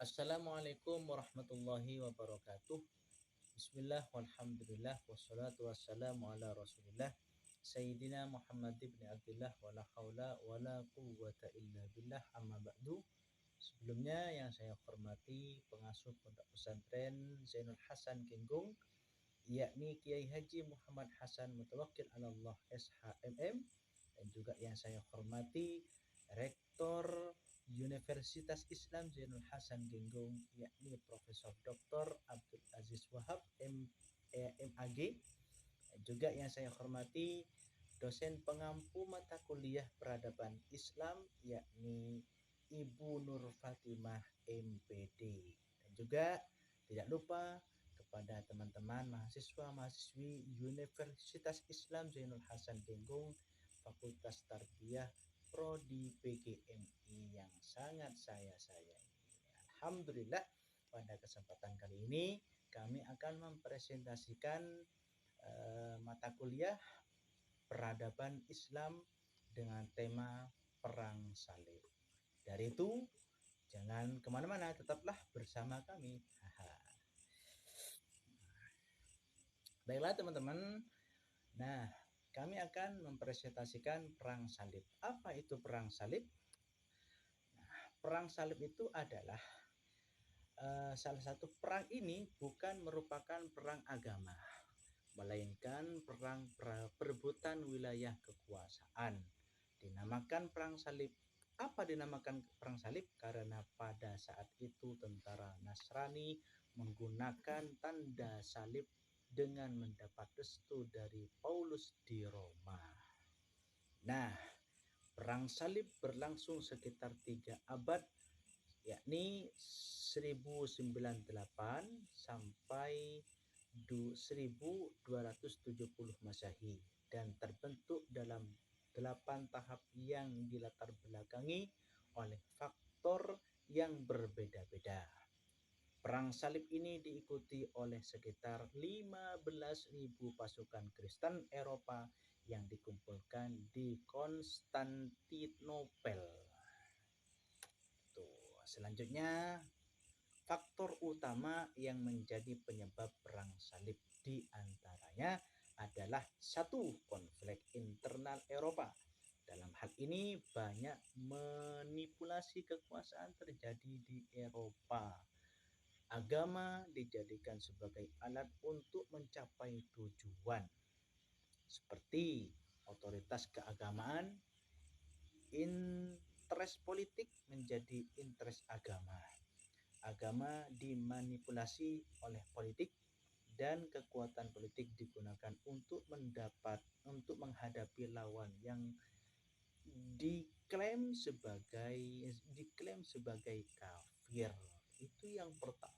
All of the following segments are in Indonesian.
Assalamualaikum warahmatullahi wabarakatuh. Bismillah walhamdulillah wassalatu wassalamu ala rasulillah Sayyidina Muhammad ibn Abdullah wala haula wala quwwata illa billah amma ba'du. Sebelumnya yang saya hormati pengasuh Pondok Pesantren Zainul Hasan Genggong, yakni Kiai Haji Muhammad Hasan Mutawakkil Allah SHMM, dan juga yang saya hormati Rektor Universitas Islam Zainul Hasan Genggong, yakni Profesor Dr. Abdul Aziz Wahab MAG. Dan juga yang saya hormati dosen pengampu mata kuliah peradaban Islam, yakni Ibu Nur Fatimah MPD. Dan juga tidak lupa kepada teman-teman mahasiswa-mahasiswi Universitas Islam Zainul Hasan Genggong, Fakultas Tarbiyah Prodi PGMI yang sangat saya sayangi. Alhamdulillah, pada kesempatan kali ini kami akan mempresentasikan mata kuliah peradaban Islam dengan tema Perang Salib. Dari itu, jangan kemana-mana, tetaplah bersama kami. Baiklah teman-teman, nah kami akan mempresentasikan Perang Salib. Apa itu Perang Salib? Perang Salib itu adalah salah satu perang ini bukan merupakan perang agama, melainkan perang perebutan wilayah kekuasaan. Dinamakan Perang Salib. Apa dinamakan Perang Salib? Karena pada saat itu tentara Nasrani menggunakan tanda salib dengan mendapat restu dari Paulus di Roma. Nah, Perang Salib berlangsung sekitar 3 abad, yakni 1098 sampai 1270 Masehi, dan terbentuk dalam 8 tahap yang dilatar belakangi oleh faktor yang berbeda-beda. Perang Salib ini diikuti oleh sekitar 15.000 pasukan Kristen Eropa yang dikumpulkan di Konstantinopel. Selanjutnya, faktor utama yang menjadi penyebab Perang Salib di antaranya adalah satu, konflik internal Eropa. Dalam hal ini banyak manipulasi kekuasaan terjadi di Eropa. Agama dijadikan sebagai alat untuk mencapai tujuan, seperti otoritas keagamaan, interest politik menjadi interest agama. Agama dimanipulasi oleh politik, dan kekuatan politik digunakan untuk menghadapi lawan yang diklaim sebagai kafir. Itu yang pertama.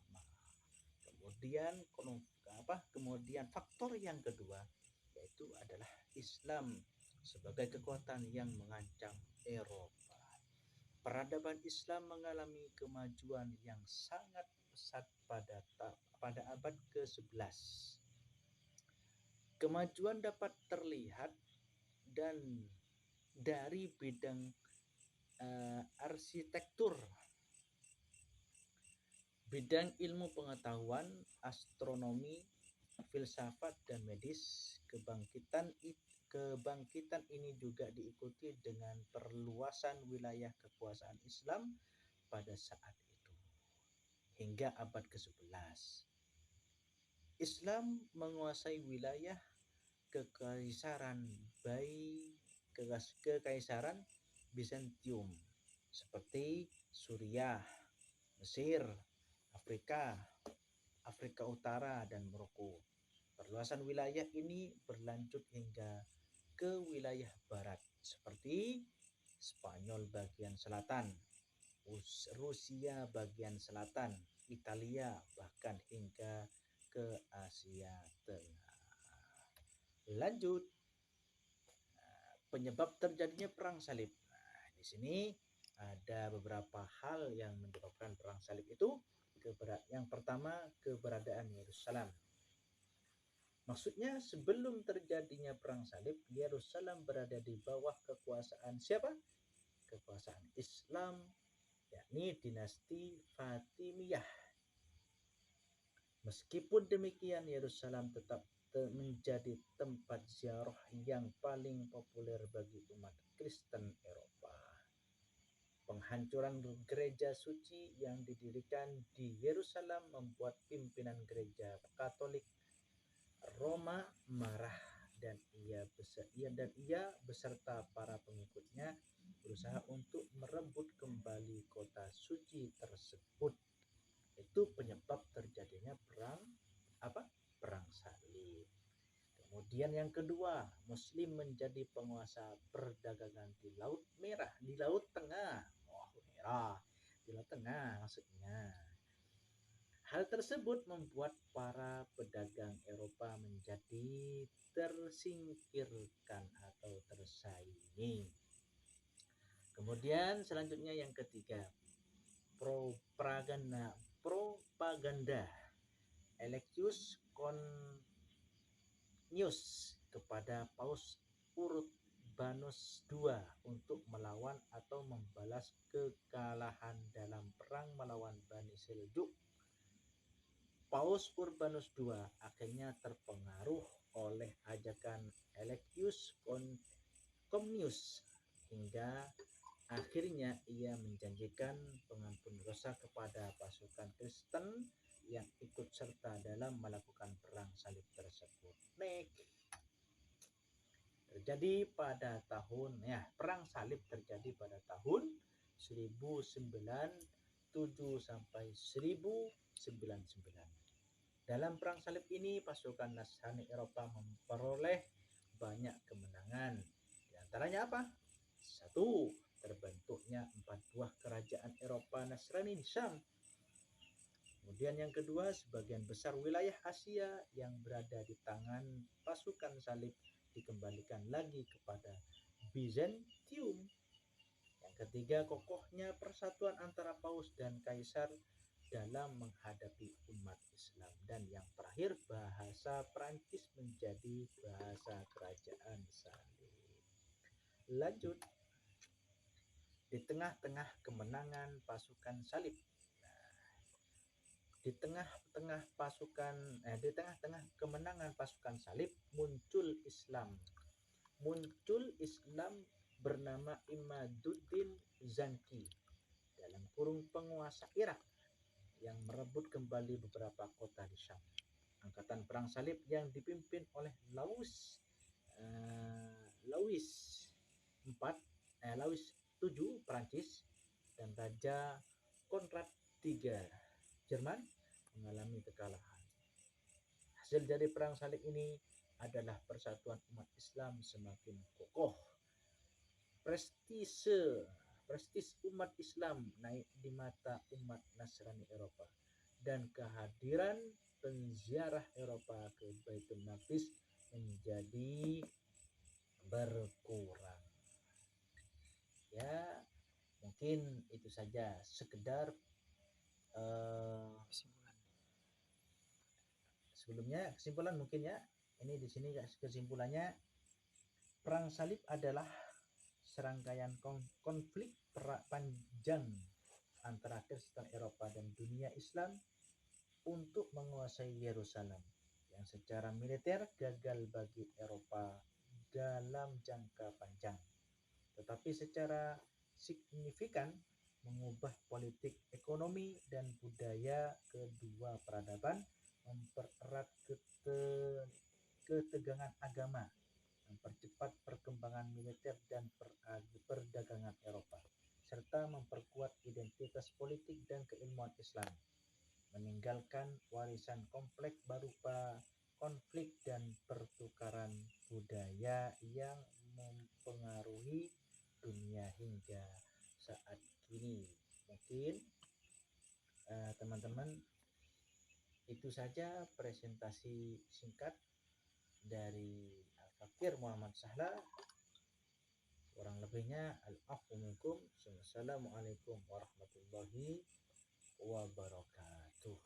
Kemudian faktor yang kedua yaitu adalah Islam sebagai kekuatan yang mengancam Eropa. Peradaban Islam mengalami kemajuan yang sangat pesat pada abad ke-11. Kemajuan dapat terlihat dan dari bidang arsitektur, bidang ilmu pengetahuan, astronomi, filsafat, dan medis. Kebangkitan ini juga diikuti dengan perluasan wilayah kekuasaan Islam pada saat itu. Hingga abad ke-11, Islam menguasai wilayah Kekaisaran Bizantium seperti Suriah, Mesir, Afrika Utara, dan Maroko. Perluasan wilayah ini berlanjut hingga ke wilayah barat seperti Spanyol bagian selatan, Rusia bagian selatan, Italia, bahkan hingga ke Asia Tengah. Lanjut, penyebab terjadinya Perang Salib. Di sini ada beberapa hal yang menyebabkan Perang Salib itu. Yang pertama, keberadaan Yerusalem. Maksudnya sebelum terjadinya Perang Salib, Yerusalem berada di bawah kekuasaan siapa? Kekuasaan Islam yakni dinasti Fatimiyah. Meskipun demikian, Yerusalem tetap menjadi tempat ziarah yang paling populer bagi umat Kristen Eropa. Penghancuran gereja suci yang didirikan di Yerusalem membuat pimpinan gereja Katolik Roma marah dan ia beserta para pengikutnya berusaha untuk merebut kembali kota suci tersebut. Itu penyebab terjadinya perang salib. Kemudian yang kedua, Muslim menjadi penguasa perdagangan di Laut Merah, di Laut Tengah. Merah, di Laut Tengah maksudnya. Hal tersebut membuat para pedagang Eropa menjadi tersingkirkan atau tersaingi. Kemudian selanjutnya yang ketiga, propaganda. Alexius Comnenus kepada Paus Urbanus II untuk melawan atau membalas kekalahan dalam perang melawan Bani Seljuk. Paus Urbanus II akhirnya terpengaruh oleh ajakan Alexius Comnenus hingga akhirnya ia menjanjikan pengampun dosa kepada pasukan Kristen yang ikut serta dalam melakukan perang salib tersebut. Perang salib terjadi pada tahun 1097 sampai 1099. Dalam perang salib ini, pasukan Nasrani Eropa memperoleh banyak kemenangan. Di antaranya apa? 1. Terbentuknya 4 buah kerajaan Eropa Nasrani di Syam. Kemudian yang kedua, sebagian besar wilayah Asia yang berada di tangan pasukan salib dikembalikan lagi kepada Bizantium. Yang ketiga, kokohnya persatuan antara Paus dan Kaisar dalam menghadapi umat Islam. Dan yang terakhir, bahasa Prancis menjadi bahasa kerajaan salib. Lanjut, di tengah-tengah kemenangan pasukan salib, di tengah-tengah kemenangan pasukan salib muncul Islam bernama Imaduddin Zanki dalam kurung penguasa Irak yang merebut kembali beberapa kota di Syam. Angkatan perang salib yang dipimpin oleh Louis VII Prancis dan Raja Konrad III Jerman mengalami kekalahan. Hasil dari perang salib ini adalah persatuan umat Islam semakin kokoh. Prestis umat Islam naik di mata umat Nasrani Eropa, dan kehadiran penziarah Eropa ke Baitul Maqdis menjadi berkurang. Ya, mungkin itu saja sekedar kesimpulan mungkin ya. Ini di sini kesimpulannya, perang salib adalah serangkaian konflik panjang antara Kristen Eropa dan dunia Islam untuk menguasai Yerusalem yang secara militer gagal bagi Eropa dalam jangka panjang, tetapi secara signifikan mengubah politik, ekonomi, dan budaya kedua peradaban, mempererat ketegangan agama, mempercepat perkembangan militer dan perdagangan Eropa, serta memperkuat identitas politik dan keilmuan Islam, meninggalkan warisan kompleks berupa konflik dan pertukaran budaya yang mempengaruhi dunia hingga saat ini. Mungkin teman-teman, itu saja presentasi singkat dari Al-Fakir Muhammad Sahla. Kurang lebihnya al-afwu minkum. Assalamualaikum warahmatullahi wabarakatuh.